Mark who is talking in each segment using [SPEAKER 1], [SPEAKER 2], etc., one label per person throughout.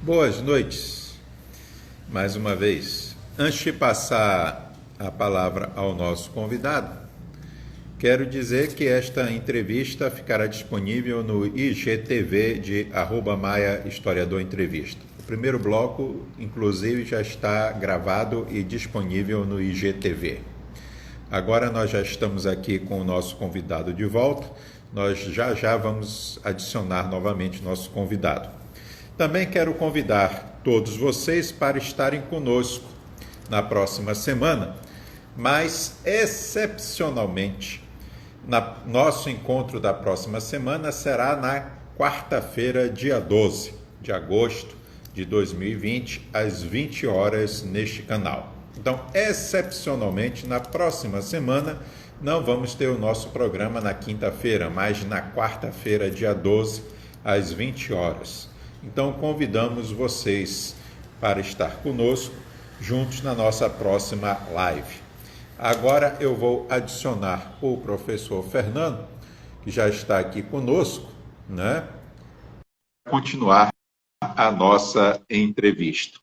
[SPEAKER 1] Boas noites, mais uma vez. Antes de passar a palavra ao nosso convidado, quero dizer que esta entrevista ficará disponível no IGTV de @Maia Historiador Entrevista. O primeiro bloco, inclusive, já está gravado e disponível no IGTV. Agora nós já estamos aqui com o nosso convidado de volta. Nós já vamos adicionar novamente nosso convidado. Também quero convidar todos vocês para estarem conosco na próxima semana, mas excepcionalmente, nosso encontro da próxima semana será na quarta-feira, dia 12 de agosto de 2020, às 20 horas neste canal. Então, excepcionalmente, na próxima semana, não vamos ter o nosso programa na quinta-feira, mas na quarta-feira, dia 12, às 20 horas. Então, convidamos vocês para estar conosco, juntos na nossa próxima live. Agora eu vou adicionar o professor Fernando, que já está aqui conosco, né? Continuar a nossa entrevista.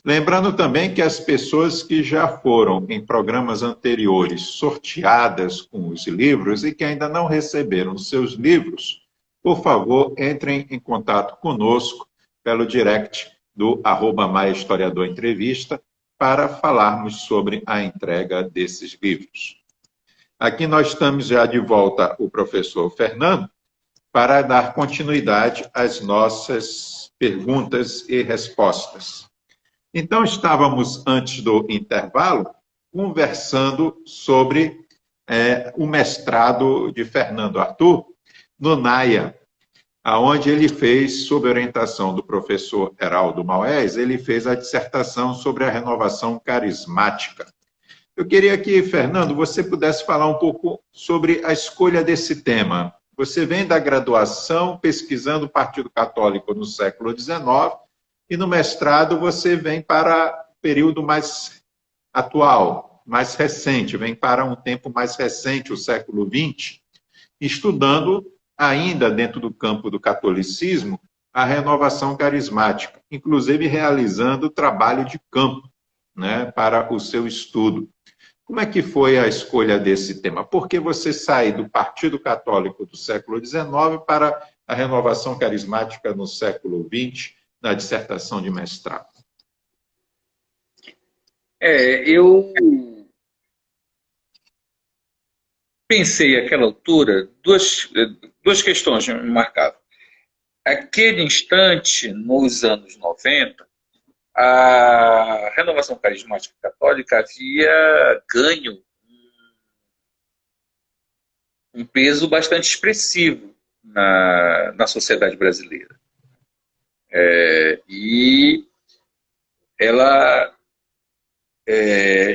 [SPEAKER 1] Lembrando também que as pessoas que já foram em programas anteriores sorteadas com os livros e que ainda não receberam seus livros, por favor, entrem em contato conosco pelo direct do @Maia Historiador Entrevista para falarmos sobre a entrega desses livros. Aqui nós estamos já de volta o professor Fernando para dar continuidade às nossas perguntas e respostas. Então, estávamos, antes do intervalo, conversando sobre o mestrado de Fernando Arthur no NAIA, aonde ele fez, sob orientação do professor Heraldo Maués, ele fez a dissertação sobre a renovação carismática. Eu queria que, Fernando, você pudesse falar um pouco sobre a escolha desse tema. Você vem da graduação pesquisando o Partido Católico no século XIX, e no mestrado você vem para o período mais atual, mais recente, vem para um tempo mais recente, o século XX, estudando ainda dentro do campo do catolicismo a renovação carismática, inclusive realizando trabalho de campo, né, para o seu estudo. Como é que foi a escolha desse tema? Por que você sai do Partido Católico do século XIX para a renovação carismática no século XX, na dissertação de mestrado?
[SPEAKER 2] Eu pensei àquela altura duas questões me marcavam. Aquele instante, nos anos 90, a renovação carismática católica havia ganho um peso bastante expressivo na sociedade brasileira. E ela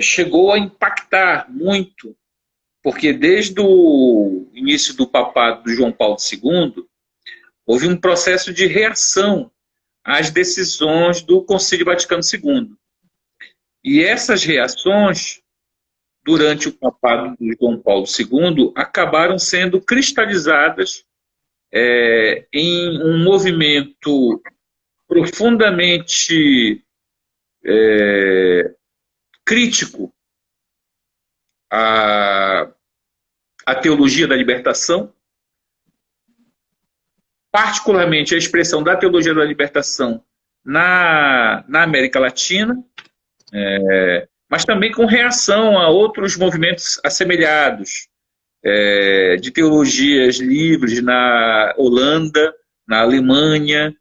[SPEAKER 2] chegou a impactar muito, porque desde o início do papado do João Paulo II, houve um processo de reação às decisões do Concílio Vaticano II. E essas reações, durante o papado do João Paulo II, acabaram sendo cristalizadas em um movimento profundamente crítico à teologia da libertação, particularmente a expressão da teologia da libertação na América Latina, mas também com reação a outros movimentos assemelhados, de teologias livres na Holanda, na Alemanha,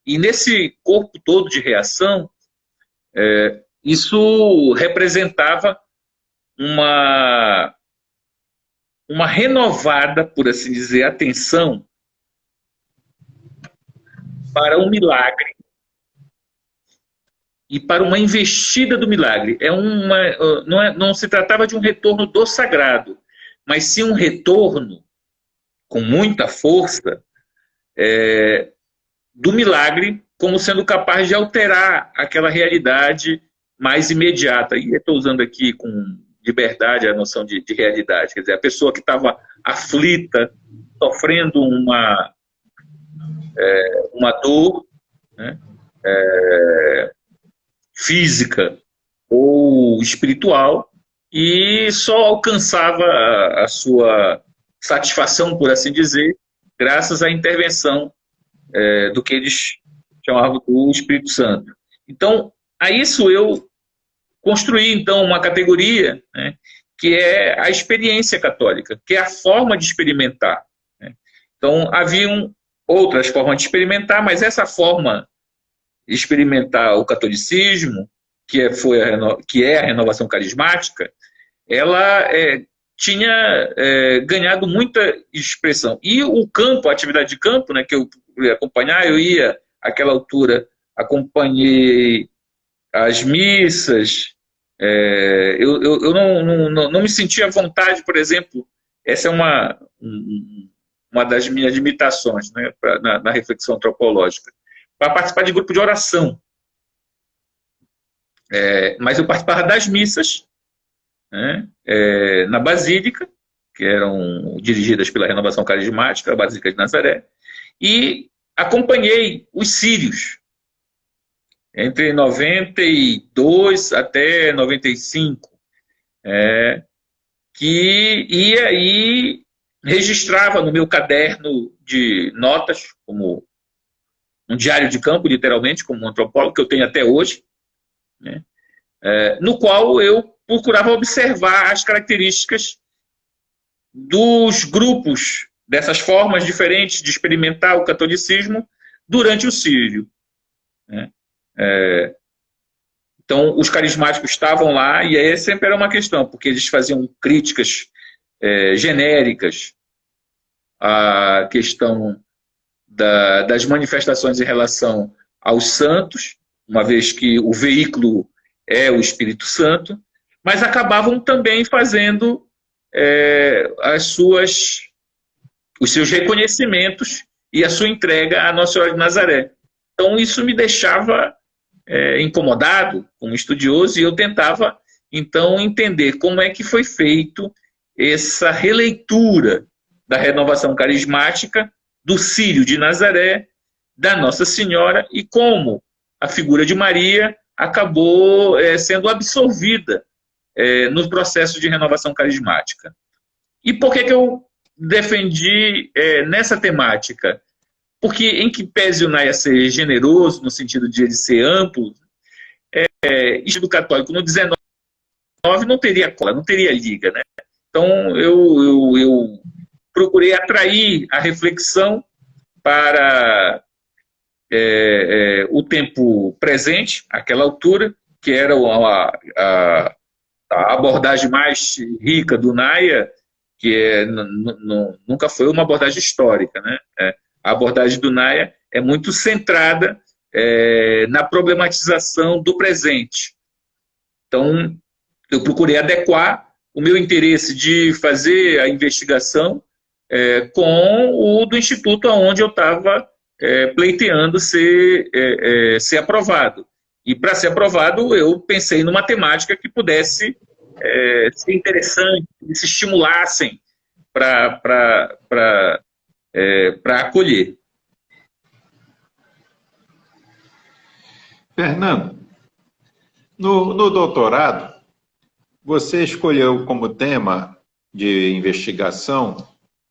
[SPEAKER 2] e nesse corpo todo de reação, isso representava uma renovada, por assim dizer, atenção para um milagre e para uma investida do milagre. Não se tratava de um retorno do sagrado, mas sim um retorno com muita força do milagre, como sendo capaz de alterar aquela realidade mais imediata. E eu estou usando aqui com liberdade a noção de realidade. Quer dizer, a pessoa que estava aflita, sofrendo uma dor, né, física ou espiritual, e só alcançava a sua satisfação, por assim dizer, graças à intervenção do que eles chamavam do Espírito Santo. Então, a isso eu construí, então, uma categoria, né, que é a experiência católica, que é a forma de experimentar, né? Então, haviam outras formas de experimentar, mas essa forma de experimentar o catolicismo, que é a renovação carismática, ela tinha ganhado muita expressão. E o campo, a atividade de campo, né, que eu ia acompanhar, eu ia, àquela altura, acompanhei as missas, eu não me sentia à vontade, por exemplo, essa é uma das minhas limitações, né, na reflexão antropológica, para participar de grupo de oração. Mas eu participava das missas, né, na Basílica, que eram dirigidas pela Renovação Carismática, a Basílica de Nazaré, e acompanhei os sírios, entre 92 até 95, que ia e registrava no meu caderno de notas, como um diário de campo, literalmente, como um antropólogo, que eu tenho até hoje, né, no qual eu procurava observar as características dos grupos, dessas formas diferentes de experimentar o catolicismo durante o sírio, né? Então, os carismáticos estavam lá, e aí sempre era uma questão, porque eles faziam críticas genéricas à questão das manifestações em relação aos santos, uma vez que o veículo é o Espírito Santo, mas acabavam também fazendo os seus reconhecimentos e a sua entrega à Nossa Senhora de Nazaré. Então, isso me deixava incomodado como estudioso, e eu tentava, então, entender como é que foi feito essa releitura da renovação carismática do Círio de Nazaré, da Nossa Senhora, e como a figura de Maria acabou sendo absorvida no processo de renovação carismática. E por que eu defendi nessa temática? Porque, em que pese o NAIA ser generoso, no sentido de ele ser amplo, Estudo Católico no 19 não teria cola, não teria liga, né? Então, eu procurei atrair a reflexão para o tempo presente, àquela altura, que era a abordagem mais rica do NAIA, que nunca foi uma abordagem histórica, né? A abordagem do NAIA é muito centrada na problematização do presente. Então, eu procurei adequar o meu interesse de fazer a investigação com o do Instituto onde eu estava pleiteando ser aprovado. E, para ser aprovado, eu pensei numa temática que pudesse ser interessante, que se estimulassem para acolher.
[SPEAKER 1] Fernando, no doutorado, você escolheu como tema de investigação,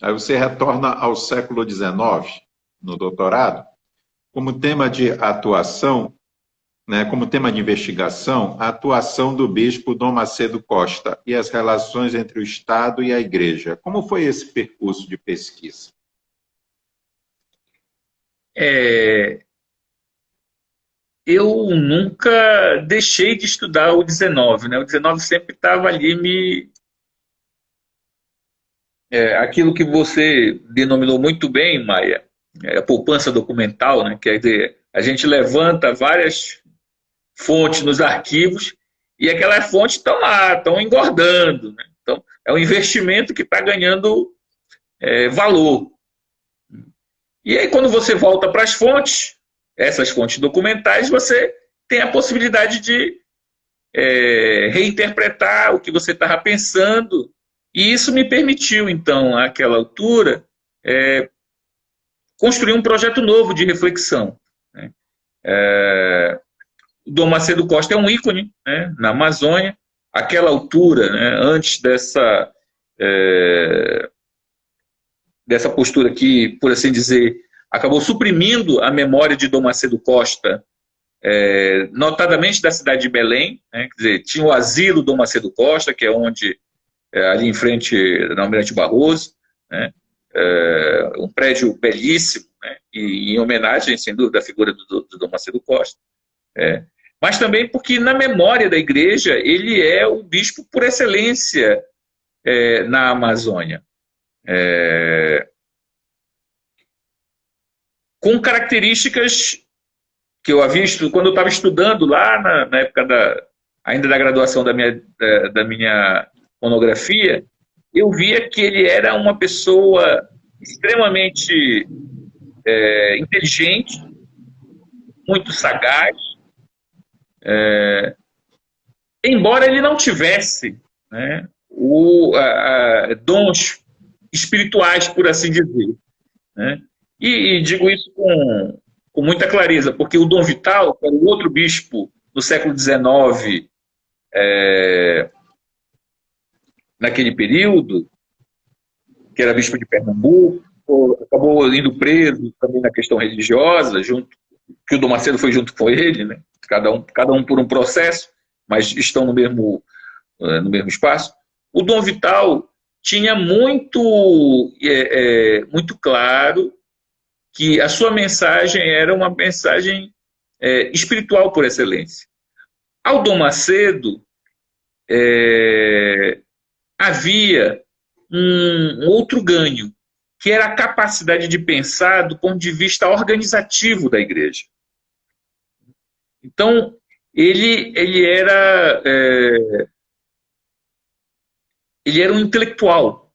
[SPEAKER 1] aí você retorna ao século XIX, no doutorado, como tema de atuação, né, como tema de investigação, a atuação do bispo Dom Macedo Costa e as relações entre o Estado e a Igreja. Como foi esse percurso de pesquisa?
[SPEAKER 2] Eu nunca deixei de estudar o 19, né? O 19 sempre estava ali aquilo que você denominou muito bem, Maia, a poupança documental, né? Quer dizer, a gente levanta várias fontes nos arquivos e aquelas fontes estão lá, estão engordando, né? Então, é um investimento que está ganhando valor. E aí, quando você volta para as fontes, essas fontes documentais, você tem a possibilidade de reinterpretar o que você estava pensando, e isso me permitiu, então, àquela altura, construir um projeto novo de reflexão, né? O Dom Macedo Costa é um ícone, né, na Amazônia. Aquela altura, né, antes dessa postura que, por assim dizer, acabou suprimindo a memória de Dom Macedo Costa, notadamente da cidade de Belém, né, quer dizer, tinha o asilo Dom Macedo Costa, que é onde, ali em frente na Almirante Barroso, né, um prédio belíssimo, né, e em homenagem, sem dúvida, à figura do Dom Macedo Costa. Mas também porque, na memória da igreja, ele é o bispo por excelência na Amazônia. Com características que eu havia visto quando eu estava estudando lá na época ainda da graduação da minha monografia, eu via que ele era uma pessoa extremamente inteligente, muito sagaz, embora ele não tivesse, né, dons espirituais, por assim dizer, né? E digo isso com muita clareza, porque o Dom Vital, que era o outro bispo no século XIX, naquele período, que era bispo de Pernambuco, acabou indo preso também na questão religiosa, que o Dom Macedo foi junto com ele, né? Cada um por um processo, mas estão no mesmo espaço. O Dom Vital tinha muito claro que a sua mensagem era uma mensagem espiritual por excelência. Ao Dom Macedo, havia um outro ganho, que era a capacidade de pensar do ponto de vista organizativo da igreja. Então, ele era um intelectual.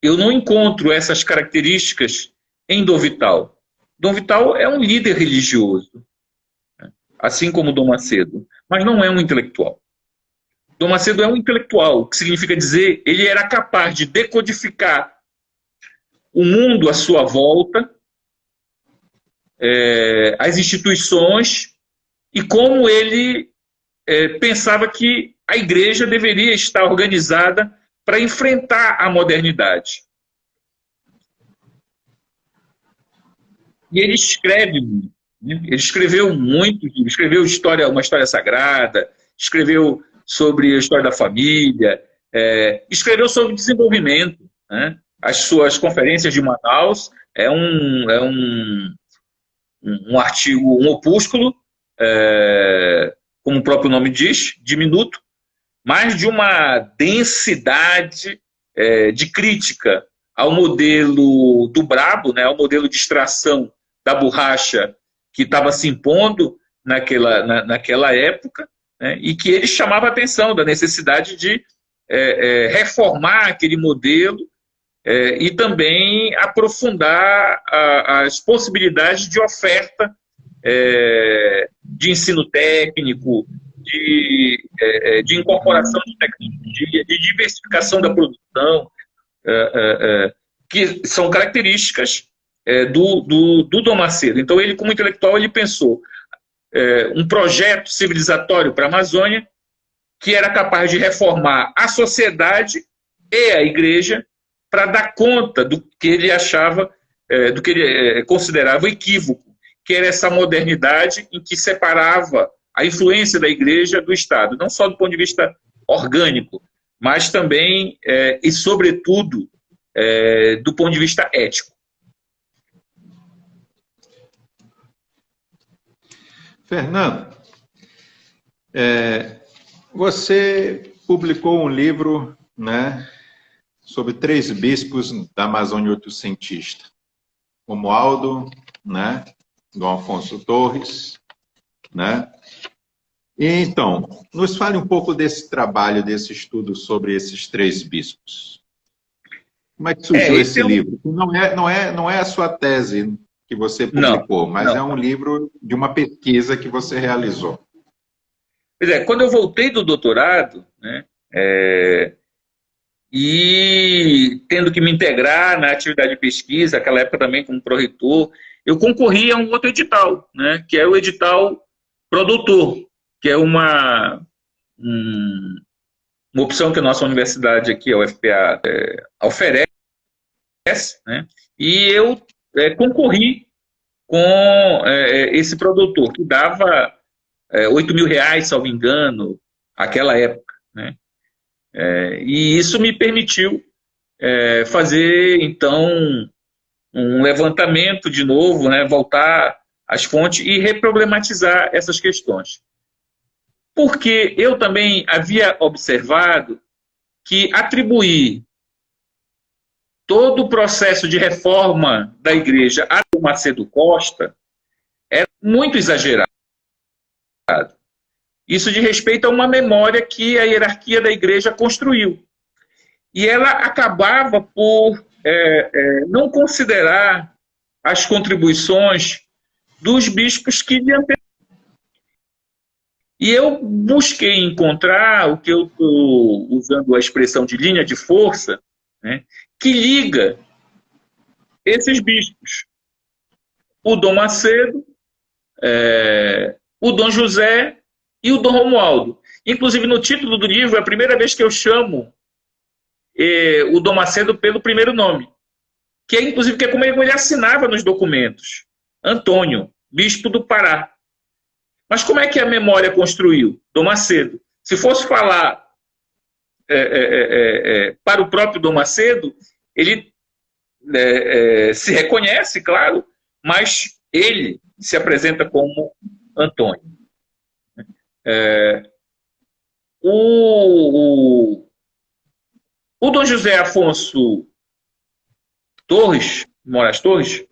[SPEAKER 2] Eu não encontro essas características em Dom Vital. Dom Vital é um líder religioso, assim como Dom Macedo, mas não é um intelectual. Dom Macedo é um intelectual, o que significa dizer ele era capaz de decodificar o mundo à sua volta, as instituições, e como ele pensava que a igreja deveria estar organizada para enfrentar a modernidade. E ele escreve muito, né? Ele escreveu muito, escreveu uma história sagrada, escreveu sobre a história da família, escreveu sobre desenvolvimento, né? As suas conferências de Manaus é um artigo, um opúsculo, como o próprio nome diz, diminuto, mas de uma densidade de crítica ao modelo do brabo, né, ao modelo de extração da borracha que estava se impondo naquela época, né, e que ele chamava a atenção da necessidade de reformar aquele modelo e também aprofundar as possibilidades de oferta de ensino técnico, de incorporação de tecnologia, de diversificação da produção, que são características do Dom Macedo. Então, ele, como intelectual, ele pensou um projeto civilizatório para a Amazônia que era capaz de reformar a sociedade e a igreja para dar conta do que ele achava, do que ele considerava equívoco, que era essa modernidade em que separava a influência da igreja do Estado, não só do ponto de vista orgânico, mas também e, sobretudo, do ponto de vista ético.
[SPEAKER 1] Fernando, você publicou um livro, né, sobre 3 bispos da Amazônia oitocentista, Romualdo, né, Dom Afonso Torres, né? E, então, nos fale um pouco desse trabalho, desse estudo sobre esses 3 bispos. Como é que surgiu esse livro? Não é a sua tese que você publicou, mas é um livro de uma pesquisa que você realizou.
[SPEAKER 2] Pois é, quando eu voltei do doutorado, né, e tendo que me integrar na atividade de pesquisa, naquela época também como pró-reitor, eu concorri a um outro edital, né, que é o edital produtor, que é uma opção que a nossa universidade aqui, a UFPA, oferece, né, e eu concorri com esse produtor, que dava R$ 8.000, salvo engano, naquela época, né, e isso me permitiu fazer, então, um levantamento de novo, né, voltar às fontes e reproblematizar essas questões. Porque eu também havia observado que atribuir todo o processo de reforma da igreja a Macedo Costa é muito exagerado. Isso diz respeito a uma memória que a hierarquia da igreja construiu. E ela acabava por não considerar as contribuições dos bispos que lhe antecederam. E eu busquei encontrar o que eu estou usando a expressão de linha de força, né, que liga esses bispos. O Dom Macedo, o Dom José e o Dom Romualdo. Inclusive, no título do livro, é a primeira vez que eu chamo o Dom Macedo pelo primeiro nome, que é, inclusive, que é como ele assinava nos documentos. Antônio, bispo do Pará. Mas como é que a memória construiu? Dom Macedo. Se fosse falar para o próprio Dom Macedo, ele se reconhece, claro, mas ele se apresenta como Antônio. O Dom José Afonso Torres, Moraes Torres,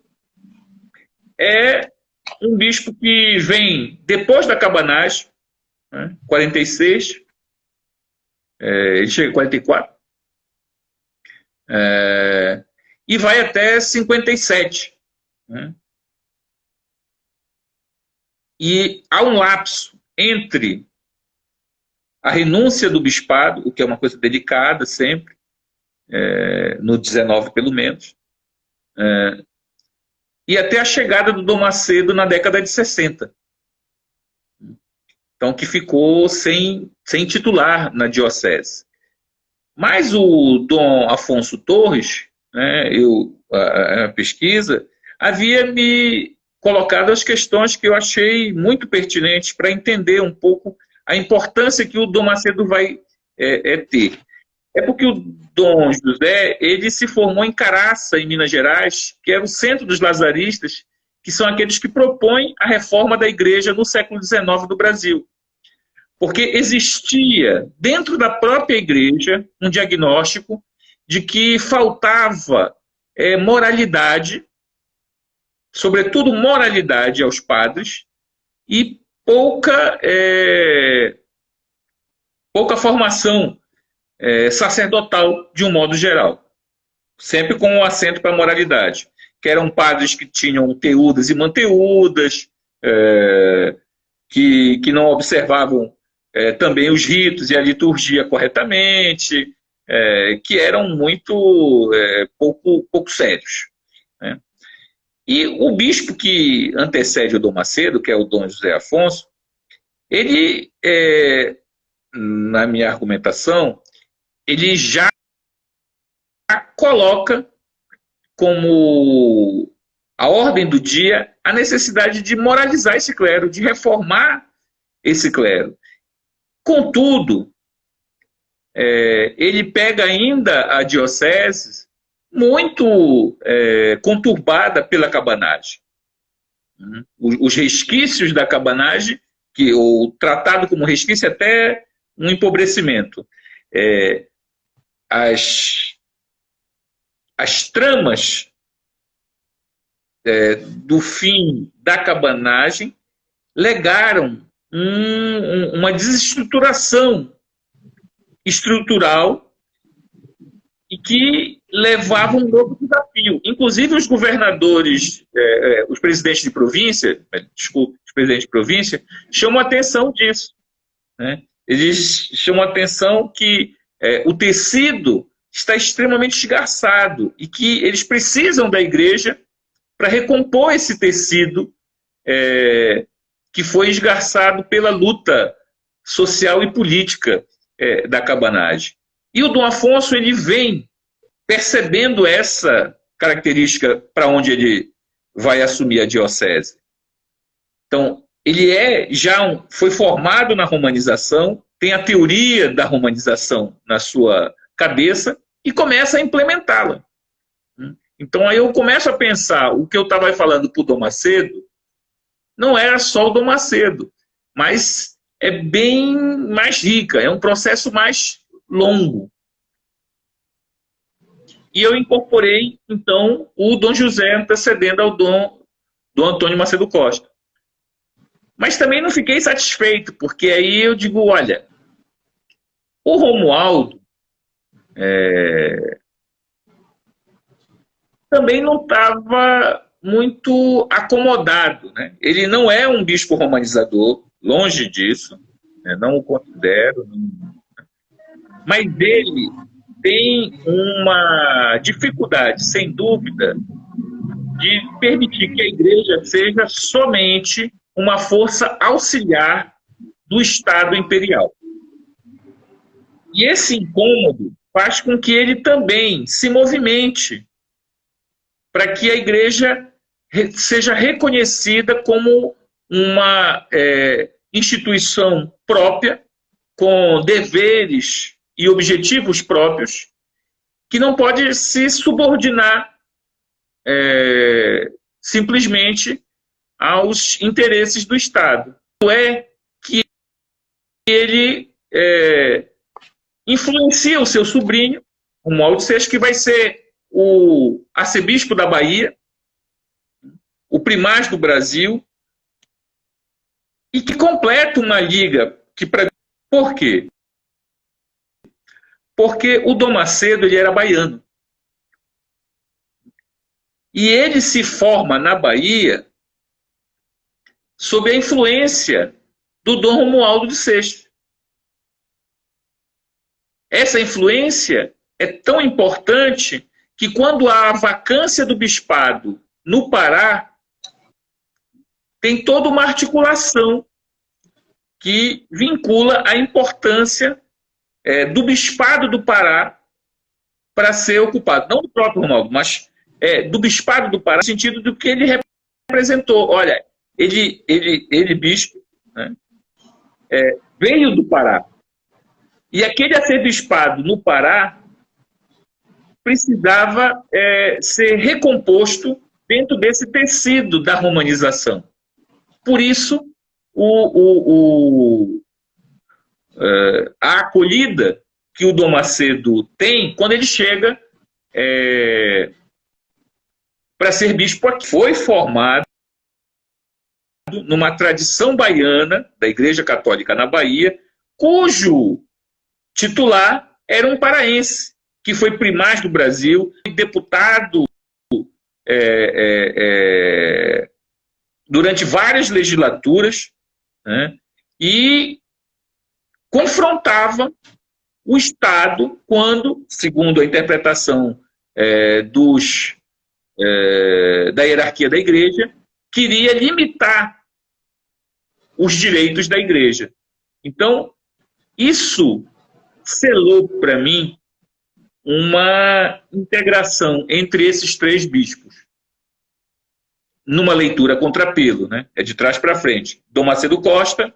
[SPEAKER 2] é um bispo que vem depois da cabanagem, né, 46, ele chega em 44, e vai até 57. Né? E há um lapso entre a renúncia do bispado, o que é uma coisa delicada sempre, no 19 pelo menos, e até a chegada do Dom Macedo na década de 60. Então, que ficou sem titular na diocese. Mas o Dom Afonso Torres, né, a pesquisa, havia me colocado as questões que eu achei muito pertinentes para entender um pouco a importância que o Dom Macedo vai ter. É porque o Dom José, ele se formou em Caraça, em Minas Gerais, que era o centro dos lazaristas, que são aqueles que propõem a reforma da igreja no século XIX do Brasil. Porque existia, dentro da própria igreja, um diagnóstico de que faltava moralidade, sobretudo moralidade aos padres, e pouca formação sacerdotal, de um modo geral. Sempre com um acento para a moralidade. Que eram padres que tinham teudas e manteudas, que não observavam também os ritos e a liturgia corretamente, que eram muito pouco sérios. Né? E o bispo que antecede o Dom Macedo, que é o Dom José Afonso, ele, na minha argumentação, ele já coloca como a ordem do dia a necessidade de moralizar esse clero, de reformar esse clero. Contudo, ele pega ainda a diocese muito conturbada pela cabanagem. Os resquícios da cabanagem, o tratado como resquício até um empobrecimento. As tramas do fim da cabanagem legaram uma desestruturação estrutural e que levava um novo desafio. Inclusive os governadores, os presidentes de província, os presidentes de província, chamam a atenção disso. Né? Eles chamam a atenção que o tecido está extremamente esgarçado e que eles precisam da igreja para recompor esse tecido que foi esgarçado pela luta social e política da cabanagem. E o Dom Afonso ele vem percebendo essa característica para onde ele vai assumir a diocese. Então, ele foi formado na romanização, tem a teoria da romanização na sua cabeça e começa a implementá-la. Então, aí eu começo a pensar, o que eu estava falando para o Dom Macedo, não era só o Dom Macedo, mas é bem mais rica, é um processo mais longo. E eu incorporei, então, o Dom José antecedendo ao Dom Antônio Macedo Costa. Mas também não fiquei satisfeito, porque aí eu digo, olha, o Romualdo também não estava muito acomodado, né? Ele não é um bispo romanizador, longe disso, né? Não o considero, mas ele tem uma dificuldade, sem dúvida, de permitir que a igreja seja somente uma força auxiliar do Estado imperial. E esse incômodo faz com que ele também se movimente para que a igreja seja reconhecida como uma instituição própria, com deveres e objetivos próprios, que não pode se subordinar simplesmente aos interesses do Estado. É que ele influencia o seu sobrinho, o Romualdo Seixas, que vai ser o arcebispo da Bahia, o primaz do Brasil, e que completa uma liga que por quê? Porque o Dom Macedo ele era baiano. E ele se forma na Bahia sob a influência do Dom Romualdo de Seixas. Essa influência é tão importante que quando há a vacância do bispado no Pará, tem toda uma articulação que vincula a importância do bispado do Pará para ser ocupado. Não do próprio Romualdo, mas do bispado do Pará, no sentido do que ele representou. Olha, ele bispo, né, veio do Pará. E aquele arcebispado no Pará precisava ser recomposto dentro desse tecido da romanização. Por isso, a acolhida que o Dom Macedo tem quando ele chega para ser bispo aqui. Foi formado numa tradição baiana da Igreja Católica na Bahia, cujo titular era um paraense, que foi primaz do Brasil, deputado durante várias legislaturas, né, e confrontava o Estado quando, segundo a interpretação da hierarquia da Igreja, queria limitar os direitos da Igreja. Então, isso selou para mim uma integração entre esses três bispos. Numa leitura contrapelo, né? É de trás para frente. Dom Macedo Costa,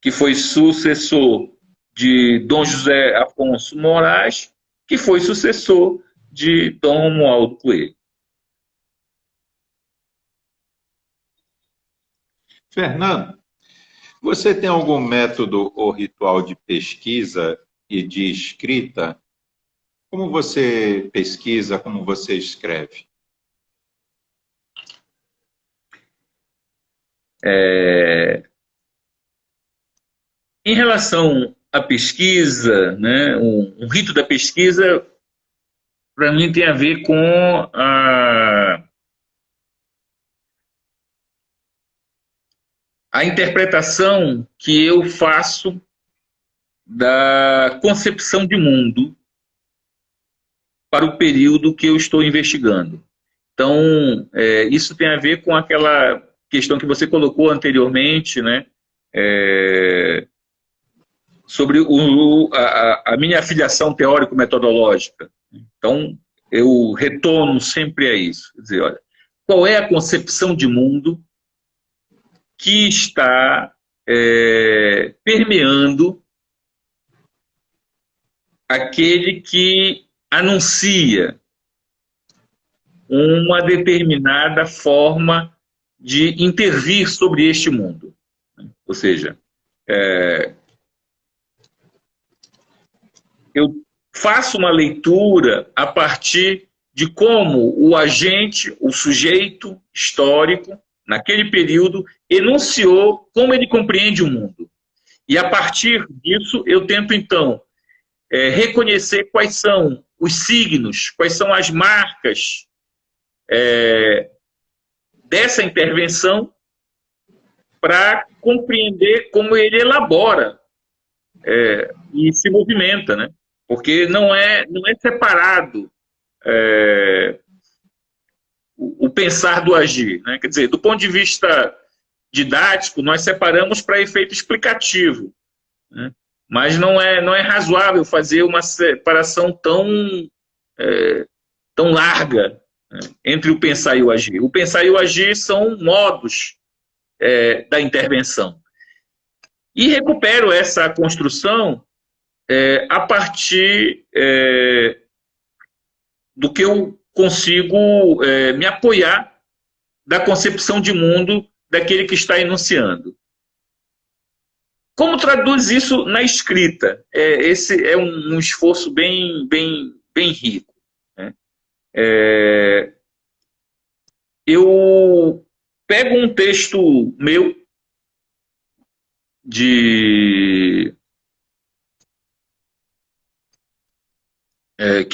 [SPEAKER 2] que foi sucessor de Dom José Afonso Moraes, que foi sucessor de Dom Romualdo Coelho.
[SPEAKER 1] Fernando, você tem algum método ou ritual de pesquisa e de escrita? Como você pesquisa, como você escreve?
[SPEAKER 2] Em relação à pesquisa, né, um rito da pesquisa, para mim, tem a ver com a interpretação que eu faço da concepção de mundo para o período que eu estou investigando. Então, isso tem a ver com aquela questão que você colocou anteriormente, né? Sobre a minha afiliação teórico-metodológica. Então, eu retorno sempre a isso. Quer dizer, olha, qual é a concepção de mundo que está permeando aquele que anuncia uma determinada forma de intervir sobre este mundo. Ou seja, eu faço uma leitura a partir de como o agente, o sujeito histórico, naquele período, enunciou como ele compreende o mundo. E a partir disso, eu tento, então, reconhecer quais são os signos, quais são as marcas dessa intervenção para compreender como ele elabora e se movimenta, né? Porque não é separado o pensar do agir, né? Quer dizer, do ponto de vista didático, nós separamos para efeito explicativo, né? Mas não é razoável fazer uma separação tão larga, né, entre o pensar e o agir. O pensar e o agir são modos da intervenção. E recupero essa construção a partir do que eu consigo me apoiar da concepção de mundo daquele que está enunciando. Como traduz isso na escrita? Esse é um esforço bem rico, né? Eu pego um texto meu que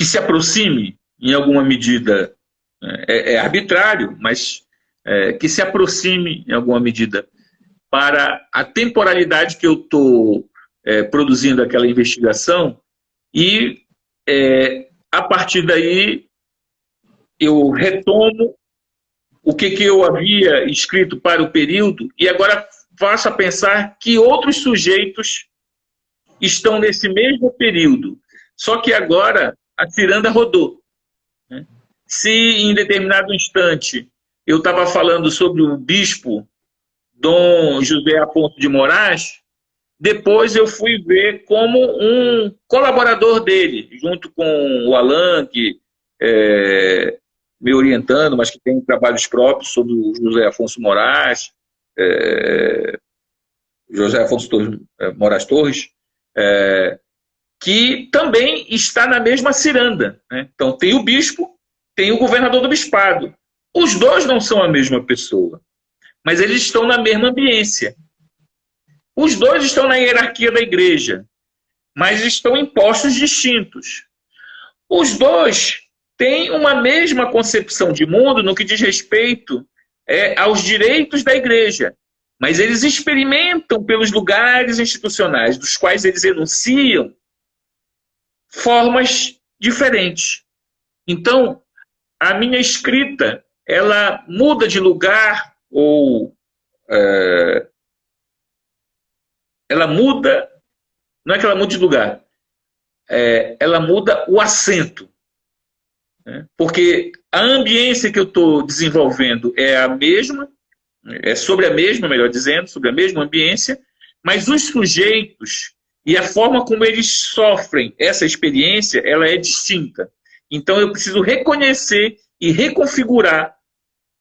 [SPEAKER 2] se aproxime, em alguma medida, é arbitrário, mas que se aproxime, em alguma medida, para a temporalidade que eu estou produzindo aquela investigação, e a partir daí eu retomo o que eu havia escrito para o período e agora faço a pensar que outros sujeitos estão nesse mesmo período, só que agora a ciranda rodou, né? Se em determinado instante eu estava falando sobre o bispo Dom José Afonso de Moraes, depois eu fui ver como um colaborador dele, junto com o Alan, que me orientando, mas que tem trabalhos próprios sobre o José Afonso Moraes, José Afonso Moraes Torres, que também está na mesma ciranda, né? Então tem o bispo, tem o governador do bispado. Os dois não são a mesma pessoa, mas eles estão na mesma ambiência. Os dois estão na hierarquia da igreja, mas estão em postos distintos. Os dois têm uma mesma concepção de mundo no que diz respeito aos direitos da igreja, mas eles experimentam pelos lugares institucionais dos quais eles enunciam formas diferentes. Então, a minha escrita, ela muda de lugar ou ela muda, não é que ela mude de lugar, ela muda o assento, né? Porque a ambiência que eu estou desenvolvendo é a mesma, sobre a mesma, melhor dizendo, sobre a mesma ambiência, mas os sujeitos e a forma como eles sofrem essa experiência, ela é distinta. Então eu preciso reconhecer e reconfigurar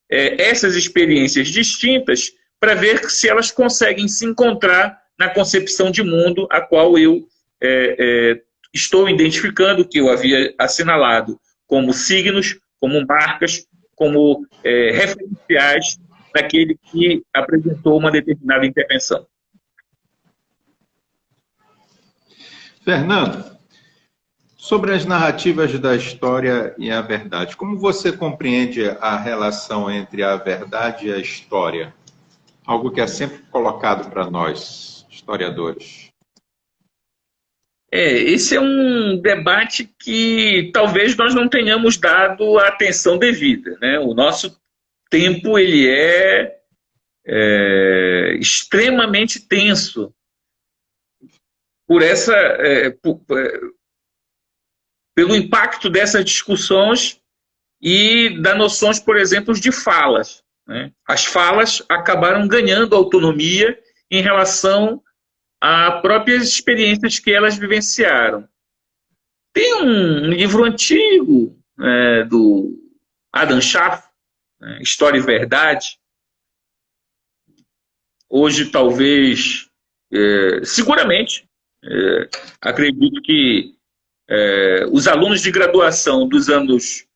[SPEAKER 2] essas experiências distintas para ver se elas conseguem se encontrar na concepção de mundo a qual eu estou identificando, que eu havia assinalado como signos, como marcas, como referenciais daquele que apresentou uma determinada intervenção.
[SPEAKER 1] Fernando, sobre as narrativas da história e a verdade, como você compreende a relação entre a verdade e a história? Algo que é sempre colocado para nós, historiadores.
[SPEAKER 2] Esse é um debate que talvez nós não tenhamos dado a atenção devida, né? O nosso tempo ele é extremamente tenso por pelo impacto dessas discussões e das noções, por exemplo, de falas, né? As falas acabaram ganhando autonomia em relação a próprias experiências que elas vivenciaram. Tem um livro antigo do Adam Schaff, História e Verdade. Hoje, talvez, seguramente, acredito que os alunos de graduação dos anos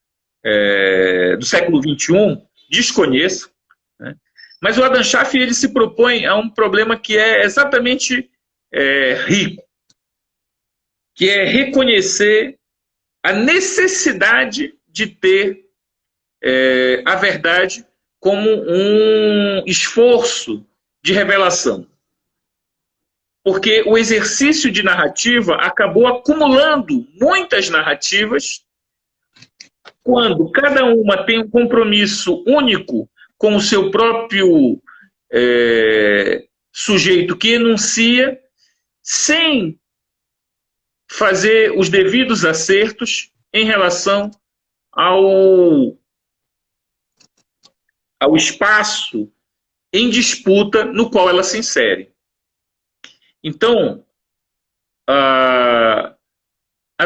[SPEAKER 2] do século XXI desconheçam, né? Mas o Adam Schaff ele se propõe a um problema que é exatamente rico, que é reconhecer a necessidade de ter a verdade como um esforço de revelação. Porque o exercício de narrativa acabou acumulando muitas narrativas, quando cada uma tem um compromisso único com o seu próprio sujeito que enuncia, sem fazer os devidos acertos em relação ao espaço em disputa no qual ela se insere. Então, a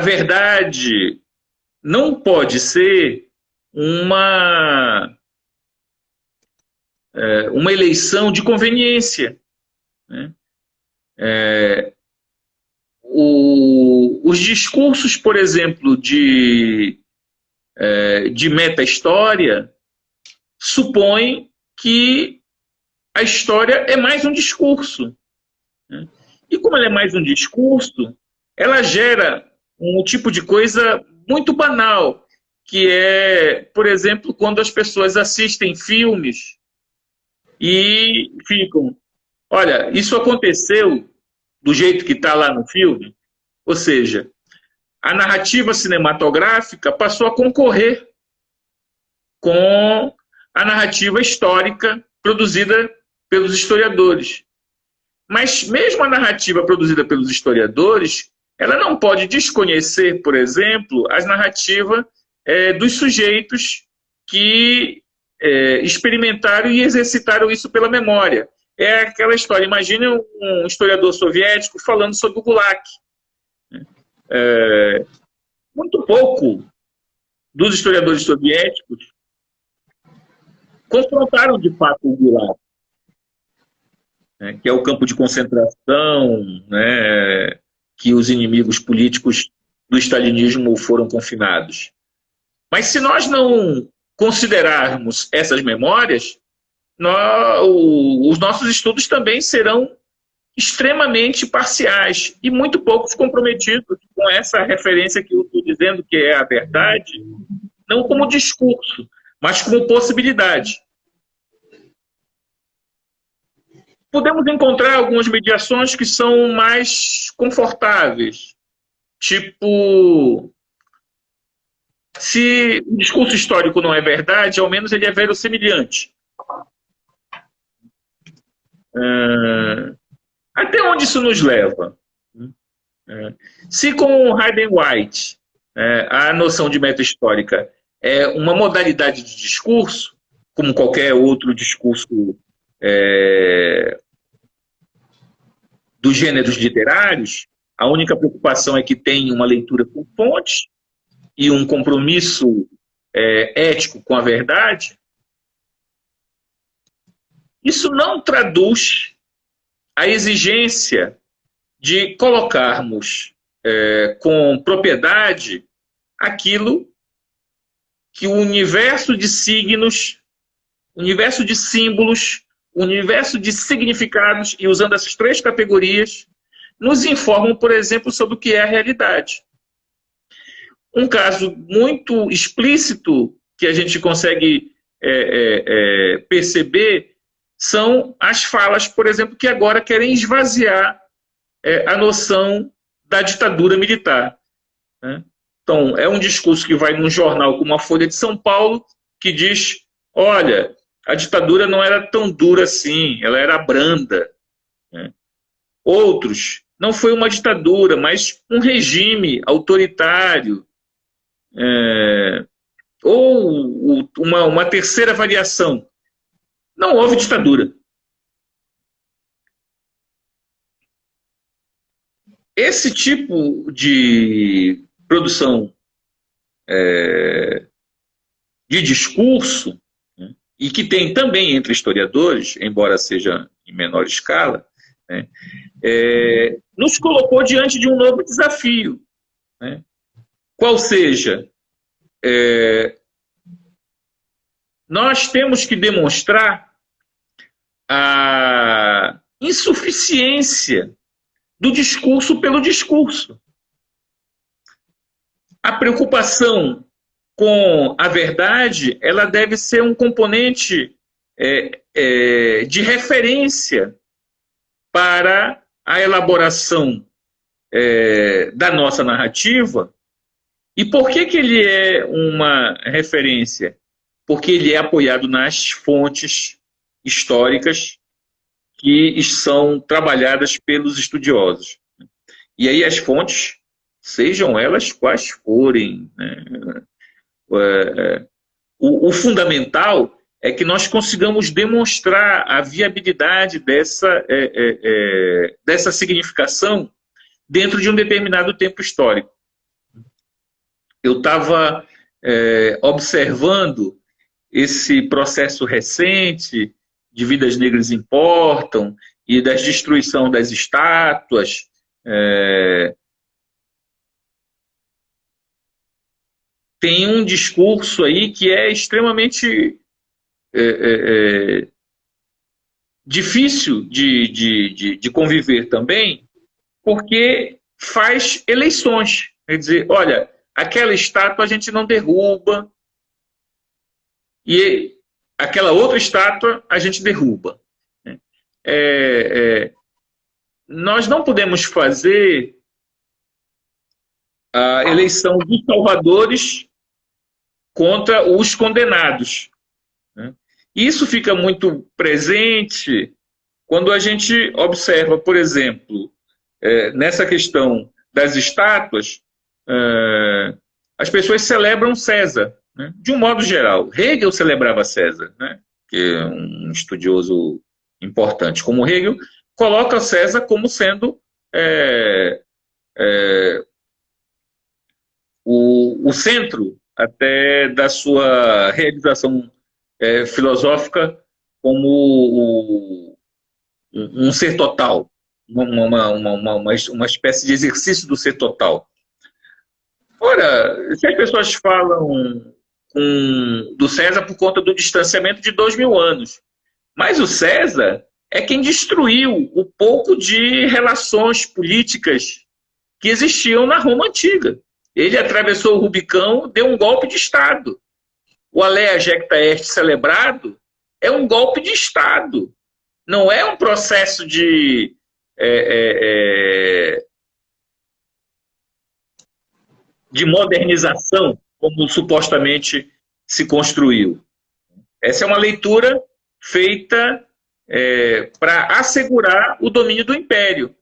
[SPEAKER 2] verdade não pode ser uma eleição de conveniência, né? Os discursos, por exemplo, de meta-história supõem que a história é mais um discurso, né? E como ela é mais um discurso, ela gera um tipo de coisa muito banal, que é, por exemplo, quando as pessoas assistem filmes e ficam, olha, isso aconteceu do jeito que está lá no filme. Ou seja, a narrativa cinematográfica passou a concorrer com a narrativa histórica produzida pelos historiadores. Mas mesmo a narrativa produzida pelos historiadores, ela não pode desconhecer, por exemplo, as narrativas dos sujeitos que experimentaram e exercitaram isso pela memória. É aquela história, imagine um historiador soviético falando sobre o Gulag. Muito pouco dos historiadores soviéticos confrontaram de fato o Gulag, né, que é o campo de concentração, né, que os inimigos políticos do stalinismo foram confinados. Mas se nós não considerarmos essas memórias, os nossos estudos também serão extremamente parciais e muito poucos comprometidos com essa referência que eu estou dizendo, que é a verdade, não como discurso, mas como possibilidade. Podemos encontrar algumas mediações que são mais confortáveis, tipo, se o discurso histórico não é verdade, ao menos ele é verossimilhante. Até onde isso nos leva? Se com Hayden White a noção de meta-histórica é uma modalidade de discurso, como qualquer outro discurso dos gêneros literários, a única preocupação é que tem uma leitura por fontes e um compromisso ético com a verdade. Isso não traduz a exigência de colocarmos com propriedade aquilo que o universo de signos, o universo de símbolos, o universo de significados, e usando essas três categorias, nos informam, por exemplo, sobre o que é a realidade. Um caso muito explícito que a gente consegue perceber são as falas, por exemplo, que agora querem esvaziar a noção da ditadura militar, né? Então, é um discurso que vai num jornal como a Folha de São Paulo, que diz, olha, a ditadura não era tão dura assim, ela era branda, né? Outros, não foi uma ditadura, mas um regime autoritário, ou uma terceira variação. Não houve ditadura. Esse tipo de produção de discurso, né, e que tem também entre historiadores, embora seja em menor escala, né, nos colocou diante de um novo desafio, né, qual seja, nós temos que demonstrar a insuficiência do discurso pelo discurso. A preocupação com a verdade, ela deve ser um componente de referência para a elaboração da nossa narrativa. E por que ele é uma referência? Porque ele é apoiado nas fontes históricas que são trabalhadas pelos estudiosos. E aí as fontes, sejam elas quais forem, né? O fundamental é que nós consigamos demonstrar a viabilidade dessa significação dentro de um determinado tempo histórico. Eu estava observando esse processo recente de Vidas Negras Importam e da destruição das estátuas. Tem um discurso aí que é extremamente difícil de conviver também, porque faz eleições. Quer dizer, olha, aquela estátua a gente não derruba e aquela outra estátua a gente derruba. Nós não podemos fazer a eleição dos salvadores contra os condenados, né? Isso fica muito presente quando a gente observa, por exemplo, nessa questão das estátuas, as pessoas celebram César, né? De um modo geral. Hegel celebrava César, né? Que é um estudioso importante como Hegel, coloca César como sendo o centro até da sua realização filosófica como um ser total, uma espécie de exercício do ser total. Ora, se as pessoas falam do César por conta do distanciamento de 2000 anos, mas o César é quem destruiu o pouco de relações políticas que existiam na Roma Antiga. Ele atravessou o Rubicão, deu um golpe de Estado. O Alea Jecta Est celebrado é um golpe de Estado. Não é um processo de modernização, como supostamente se construiu. Essa é uma leitura feita para assegurar o domínio do Império.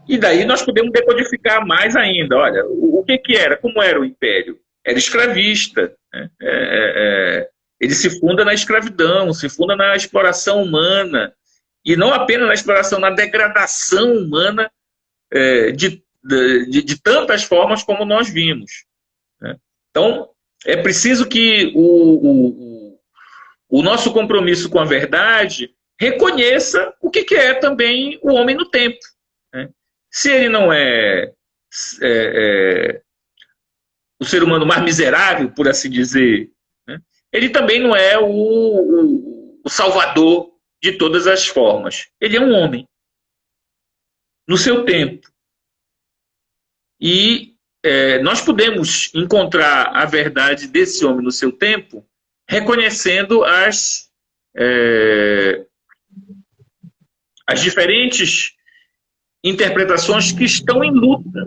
[SPEAKER 2] E daí nós podemos decodificar mais ainda. Olha, o que era? Como era o Império? Era escravista, né? Ele se funda na escravidão, se funda na exploração humana, e não apenas na exploração, na degradação humana de tantas formas como nós vimos, né? Então, é preciso que o nosso compromisso com a verdade reconheça o que é também o homem no tempo, né? Se ele não é o ser humano mais miserável, por assim dizer, né, ele também não é o salvador de todas as formas. Ele é um homem no seu tempo. E nós podemos encontrar a verdade desse homem no seu tempo reconhecendo as diferentes interpretações que estão em luta.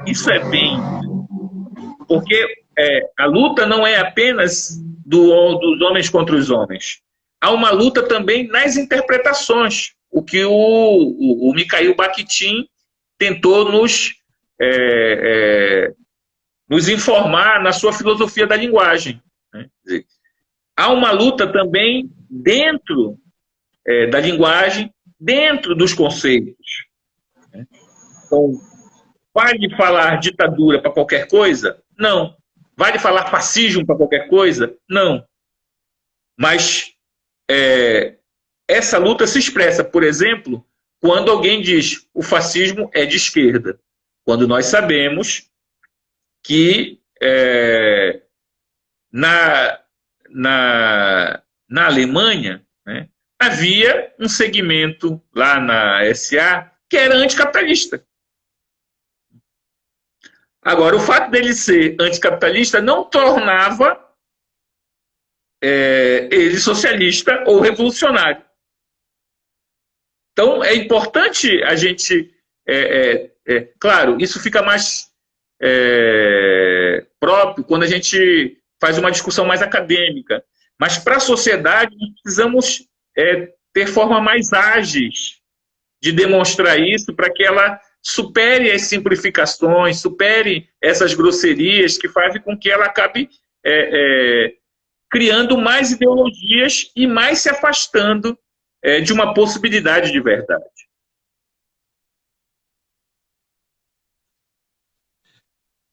[SPEAKER 2] Isso é bem... Porque a luta não é apenas dos homens contra os homens. Há uma luta também nas interpretações, o que o Mikhail Bakhtin tentou nos informar na sua filosofia da linguagem. Né? Quer dizer, há uma luta também dentro da linguagem, dentro dos conceitos. Né? Então, vale falar ditadura para qualquer coisa? Não. Vale falar fascismo para qualquer coisa? Não. Mas essa luta se expressa, por exemplo, quando alguém diz o fascismo é de esquerda, quando nós sabemos que na Alemanha, né, havia um segmento lá na SA que era anticapitalista. Agora, o fato dele ser anticapitalista não tornava ele socialista ou revolucionário. Então, é importante a gente... claro, isso fica mais próprio quando a gente faz uma discussão mais acadêmica. Mas, para a sociedade, nós precisamos ter formas mais ágeis de demonstrar isso para que ela supere as simplificações, supere essas grosserias que fazem com que ela acabe criando mais ideologias e mais se afastando de uma possibilidade de verdade.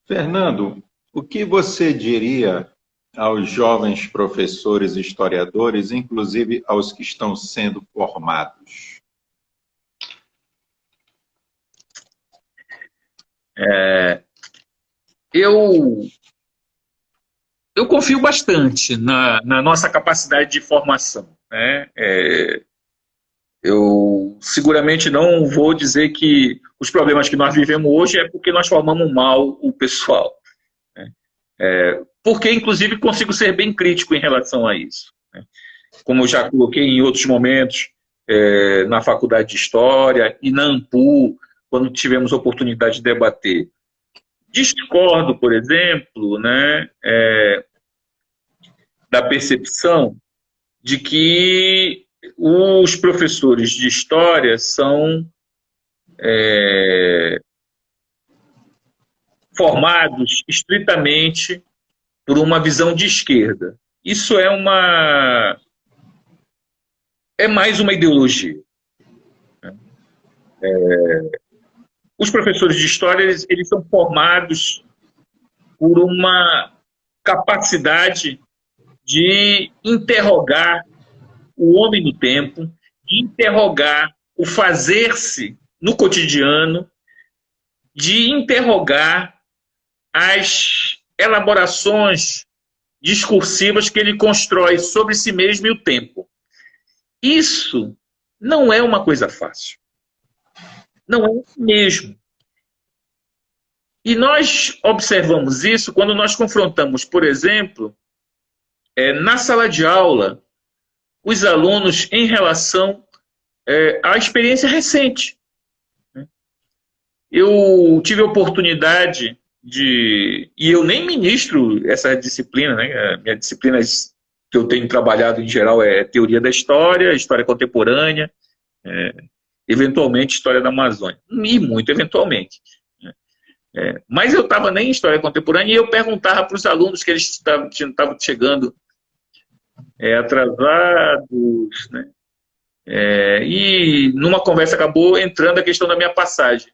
[SPEAKER 1] Fernando, o que você diria aos jovens professores e historiadores, inclusive aos que estão sendo formados?
[SPEAKER 2] Eu confio bastante na nossa capacidade de formação. Né? Eu seguramente não vou dizer que os problemas que nós vivemos hoje é porque nós formamos mal o pessoal. Né? Porque, inclusive, consigo ser bem crítico em relação a isso. Né? Como eu já coloquei em outros momentos, na Faculdade de História e na AMPU, quando tivemos a oportunidade de debater. Discordo, por exemplo, né, da percepção de que os professores de História são formados estritamente por uma visão de esquerda. Isso é mais uma ideologia. Os professores de História eles são formados por uma capacidade de interrogar o homem no tempo, de interrogar o fazer-se no cotidiano, de interrogar as elaborações discursivas que ele constrói sobre si mesmo e o tempo. Isso não é uma coisa fácil. Não é mesmo. E nós observamos isso quando nós confrontamos, por exemplo, na sala de aula, os alunos em relação à experiência recente. Eu tive a oportunidade e eu nem ministro essa disciplina, né? Minha disciplina que eu tenho trabalhado em geral é teoria da história, história contemporânea, eventualmente história da Amazônia, e muito eventualmente. Mas eu estava nem em história contemporânea e eu perguntava para os alunos que eles estavam chegando atrasados, né? E numa conversa acabou entrando a questão da minha passagem.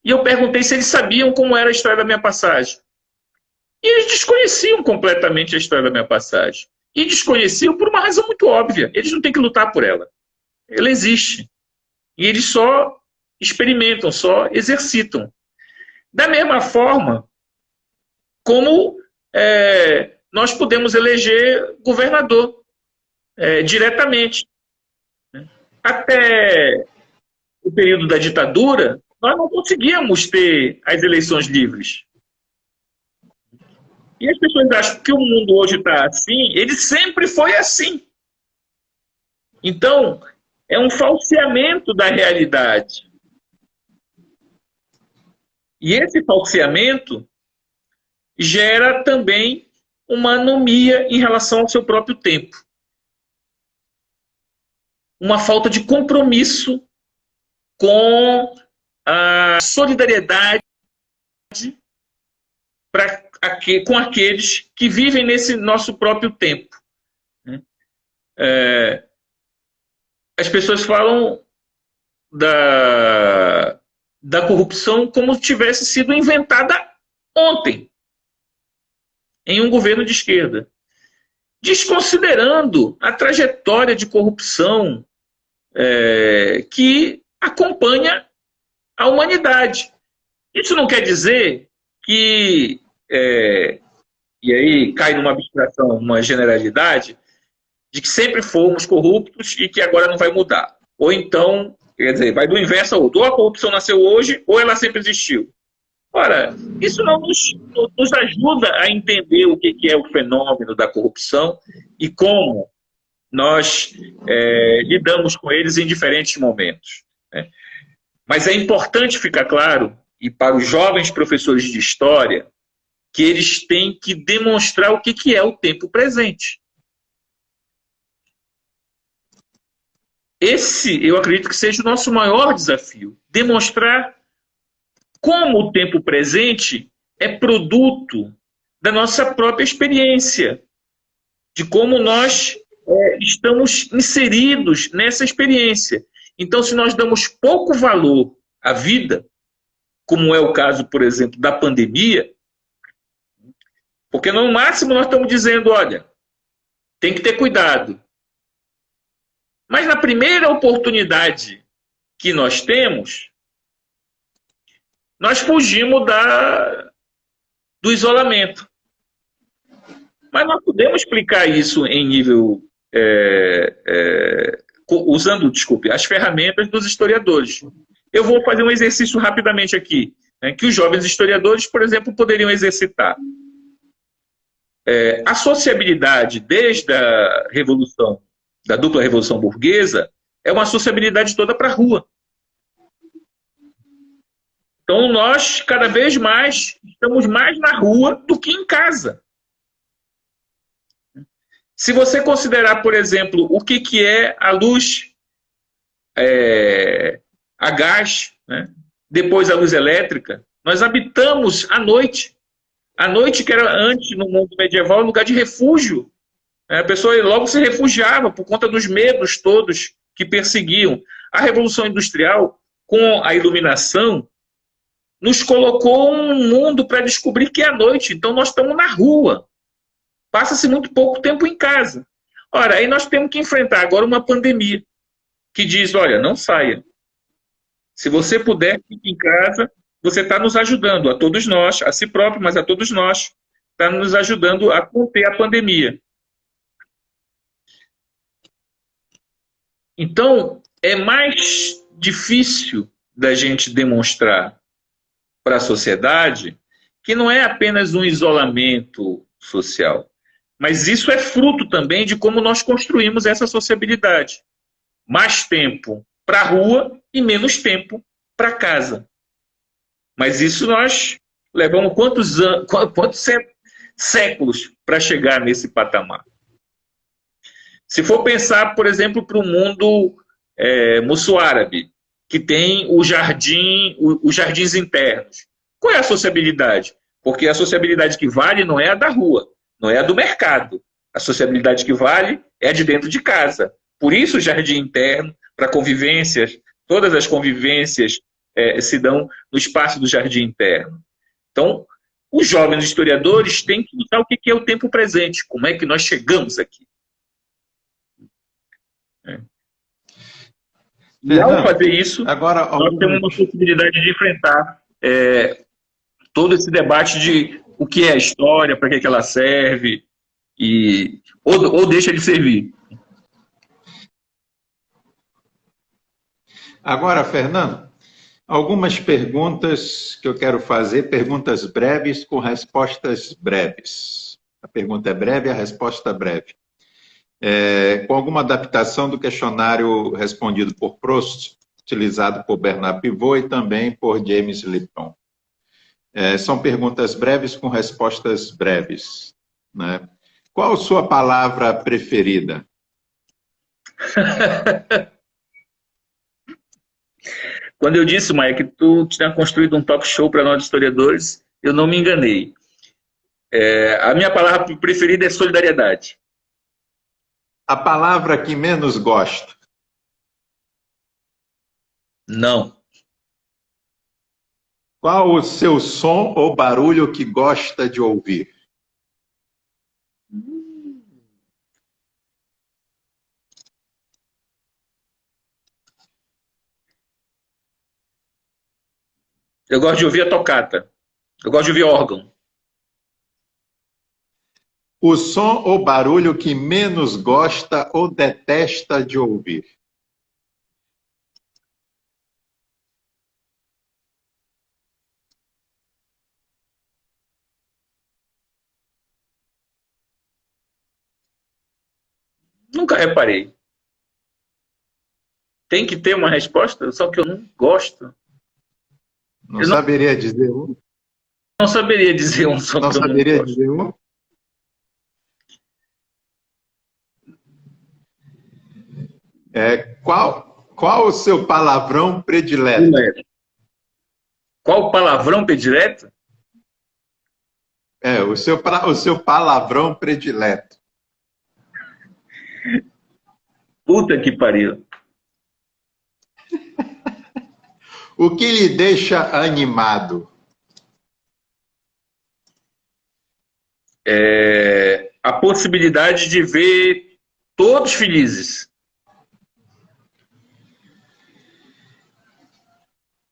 [SPEAKER 2] E eu perguntei se eles sabiam como era a história da minha passagem. E eles desconheciam completamente a história da minha passagem. E desconheciam por uma razão muito óbvia. Eles não têm que lutar por ela. Ela existe. E eles só experimentam, só exercitam. Da mesma forma como nós podemos eleger governador diretamente. Até o período da ditadura, nós não conseguíamos ter as eleições livres. E as pessoas acham que o mundo hoje está assim, ele sempre foi assim. Então, é um falseamento da realidade. E esse falseamento gera também uma anomia em relação ao seu próprio tempo. Uma falta de compromisso com a solidariedade com aqueles que vivem nesse nosso próprio tempo. As pessoas falam da corrupção como se tivesse sido inventada ontem, em um governo de esquerda, desconsiderando a trajetória de corrupção que acompanha a humanidade. Isso não quer dizer que, e aí cai numa abstração, uma generalidade, de que sempre fomos corruptos e que agora não vai mudar. Ou então, quer dizer, vai do inverso ao outro. Ou a corrupção nasceu hoje, ou ela sempre existiu. Ora, isso não nos ajuda a entender o que é o fenômeno da corrupção e como nós lidamos com eles em diferentes momentos. Né? Mas é importante ficar claro, e para os jovens professores de história, que eles têm que demonstrar o que é o tempo presente. Esse, eu acredito que seja o nosso maior desafio. Demonstrar como o tempo presente é produto da nossa própria experiência, de como nós estamos inseridos nessa experiência. Então, se nós damos pouco valor à vida, como é o caso, por exemplo, da pandemia, porque no máximo nós estamos dizendo, olha, tem que ter cuidado. Mas na primeira oportunidade que nós temos, nós fugimos do isolamento. Mas nós podemos explicar isso em nível usando, as ferramentas dos historiadores. Eu vou fazer um exercício rapidamente aqui, né, que os jovens historiadores, por exemplo, poderiam exercitar. A sociabilidade, desde a revolução, da dupla revolução burguesa, é uma sociabilidade toda para a rua. Então nós, cada vez mais, estamos mais na rua do que em casa. Se você considerar, por exemplo, o que é a luz a gás, né? Depois a luz elétrica, nós habitamos à noite. A noite, que era antes, no mundo medieval, um lugar de refúgio. A pessoa logo se refugiava por conta dos medos todos que perseguiam. A Revolução Industrial, com a iluminação, nos colocou um mundo para descobrir que é a noite. Então nós estamos na rua. Passa-se muito pouco tempo em casa. Ora, aí nós temos que enfrentar agora uma pandemia que diz, olha, não saia. Se você puder, fique em casa. Você está nos ajudando, a todos nós, a si próprio, mas a todos nós, está nos ajudando a conter a pandemia. Então, é mais difícil da gente demonstrar para a sociedade que não é apenas um isolamento social, mas isso é fruto também de como nós construímos essa sociabilidade. Mais tempo para a rua e menos tempo para casa. Mas isso nós levamos quantos séculos para chegar nesse patamar? Se for pensar, por exemplo, para o mundo muço-árabe, que tem os jardins internos. Qual é a sociabilidade? Porque a sociabilidade que vale não é a da rua, não é a do mercado. A sociabilidade que vale é a de dentro de casa. Por isso o jardim interno, para convivências, todas as convivências se dão no espaço do jardim interno. Então, os jovens historiadores têm que usar o que é o tempo presente, como é que nós chegamos aqui. E ao fazer isso, nós temos uma possibilidade de enfrentar todo esse debate de o que é a história, para que ela serve, ou deixa de servir.
[SPEAKER 1] Agora, Fernando, algumas perguntas que eu quero fazer, perguntas breves com respostas breves. A pergunta é breve, a resposta é breve. Com alguma adaptação do questionário respondido por Proust, utilizado por Bernard Pivot e também por James Lipton. São perguntas breves com respostas breves, né? Qual a sua palavra preferida?
[SPEAKER 2] Quando eu disse, Maia, que tu tinha construído um talk show para nós historiadores, eu não me enganei. A minha palavra preferida é solidariedade.
[SPEAKER 1] A palavra que menos gosto?
[SPEAKER 2] Não.
[SPEAKER 1] Qual o seu som ou barulho que gosta de ouvir?
[SPEAKER 2] Eu gosto de ouvir a tocata. Eu gosto de ouvir órgão.
[SPEAKER 1] O som ou barulho que menos gosta ou detesta de ouvir?
[SPEAKER 2] Nunca reparei. Tem que ter uma resposta, só que eu não gosto.
[SPEAKER 1] Não saberia dizer um?
[SPEAKER 2] Não saberia dizer um som
[SPEAKER 1] Não
[SPEAKER 2] que eu não
[SPEAKER 1] saberia
[SPEAKER 2] gosto.
[SPEAKER 1] dizer um? Qual o seu palavrão predileto?
[SPEAKER 2] Qual palavrão predileto?
[SPEAKER 1] O seu palavrão predileto.
[SPEAKER 2] Puta que pariu.
[SPEAKER 1] O que lhe deixa animado?
[SPEAKER 2] A possibilidade de ver todos felizes.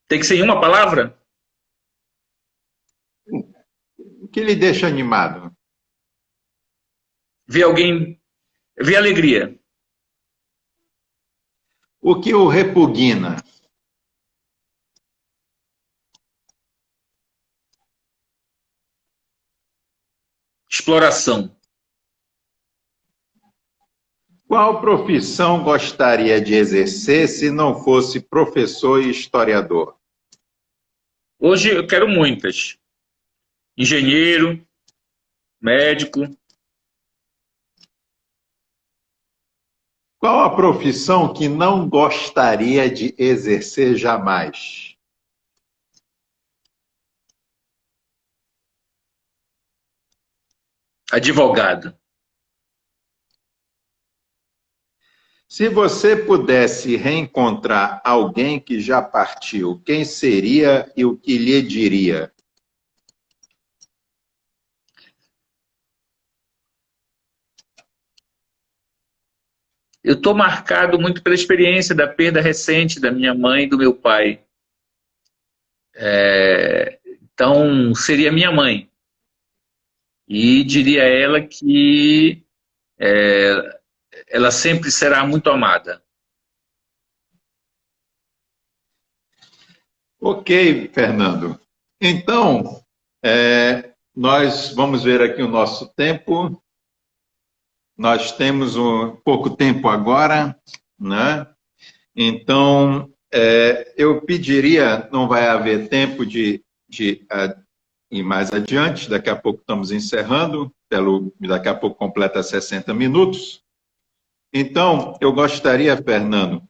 [SPEAKER 2] Tem que ser em uma palavra?
[SPEAKER 1] O que lhe deixa animado?
[SPEAKER 2] Ver alguém... Ver alegria.
[SPEAKER 1] O que o repugna?
[SPEAKER 2] Exploração.
[SPEAKER 1] Qual profissão gostaria de exercer se não fosse professor e historiador?
[SPEAKER 2] Hoje eu quero muitas. Engenheiro, médico.
[SPEAKER 1] Qual a profissão que não gostaria de exercer jamais?
[SPEAKER 2] Advogado.
[SPEAKER 1] Se você pudesse reencontrar alguém que já partiu, quem seria e o que lhe diria?
[SPEAKER 2] Eu estou marcado muito pela experiência da perda recente da minha mãe e do meu pai. Então, seria minha mãe. E diria a ela que ela sempre será muito amada.
[SPEAKER 1] Ok, Fernando. Então, nós vamos ver aqui o nosso tempo. Nós temos pouco tempo agora, né? Então, eu pediria, não vai haver tempo de ir mais adiante, daqui a pouco estamos encerrando, daqui a pouco completa 60 minutos. Então, eu gostaria, Fernando,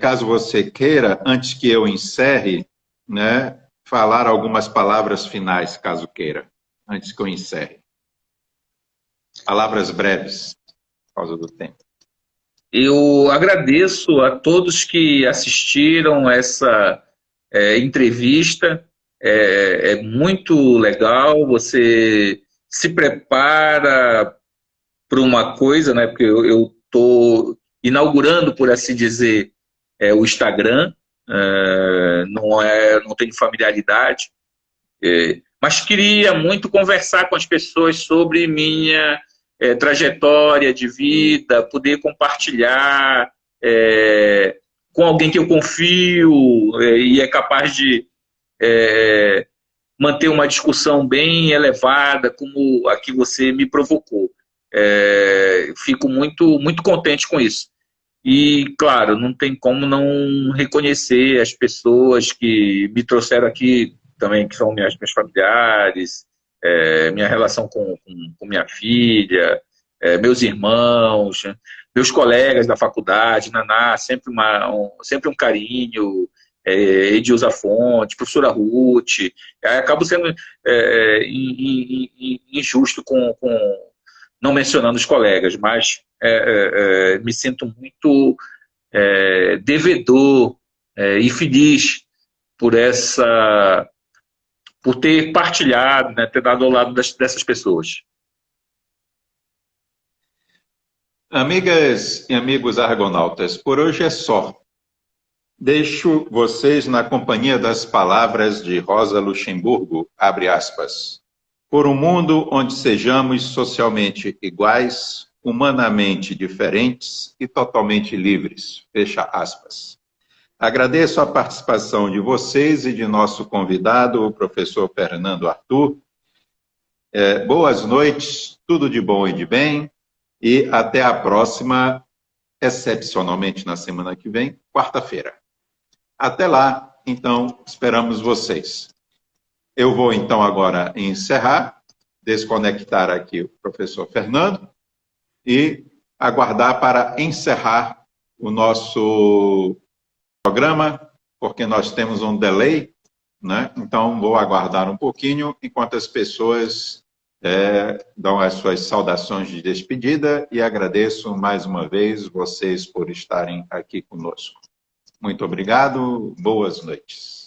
[SPEAKER 1] caso você queira, antes que eu encerre, né, falar algumas palavras finais, caso queira, antes que eu encerre. Palavras breves, por causa do tempo.
[SPEAKER 2] Eu agradeço a todos que assistiram essa entrevista. É muito legal, você se prepara para uma coisa, né? Porque eu estou inaugurando, por assim dizer, o Instagram, não tenho familiaridade, mas queria muito conversar com as pessoas sobre minha trajetória de vida, poder compartilhar com alguém que eu confio e é capaz de manter uma discussão bem elevada, como a que você me provocou. Fico muito, muito contente com isso. E, claro, não tem como não reconhecer as pessoas que me trouxeram aqui também, que são meus familiares, minha relação com minha filha, meus irmãos, meus colegas da faculdade, Naná, sempre um carinho, Edilza Fonte, professora Ruth. Acabo sendo injusto não mencionando os colegas, mas me sinto muito devedor e feliz por ter partilhado, né, ter dado ao lado dessas pessoas.
[SPEAKER 1] Amigas e amigos argonautas, por hoje é só. Deixo vocês na companhia das palavras de Rosa Luxemburgo, abre aspas. Por um mundo onde sejamos socialmente iguais, humanamente diferentes e totalmente livres, fecha aspas. Agradeço a participação de vocês e de nosso convidado, o professor Fernando Arthur. Boas noites, tudo de bom e de bem, e até a próxima, excepcionalmente na semana que vem, quarta-feira. Até lá, então, esperamos vocês. Eu vou, então, agora encerrar, desconectar aqui o professor Fernando e aguardar para encerrar o nosso programa, porque nós temos um delay, né? Então vou aguardar um pouquinho enquanto as pessoas dão as suas saudações de despedida e agradeço mais uma vez vocês por estarem aqui conosco. Muito obrigado, boas noites.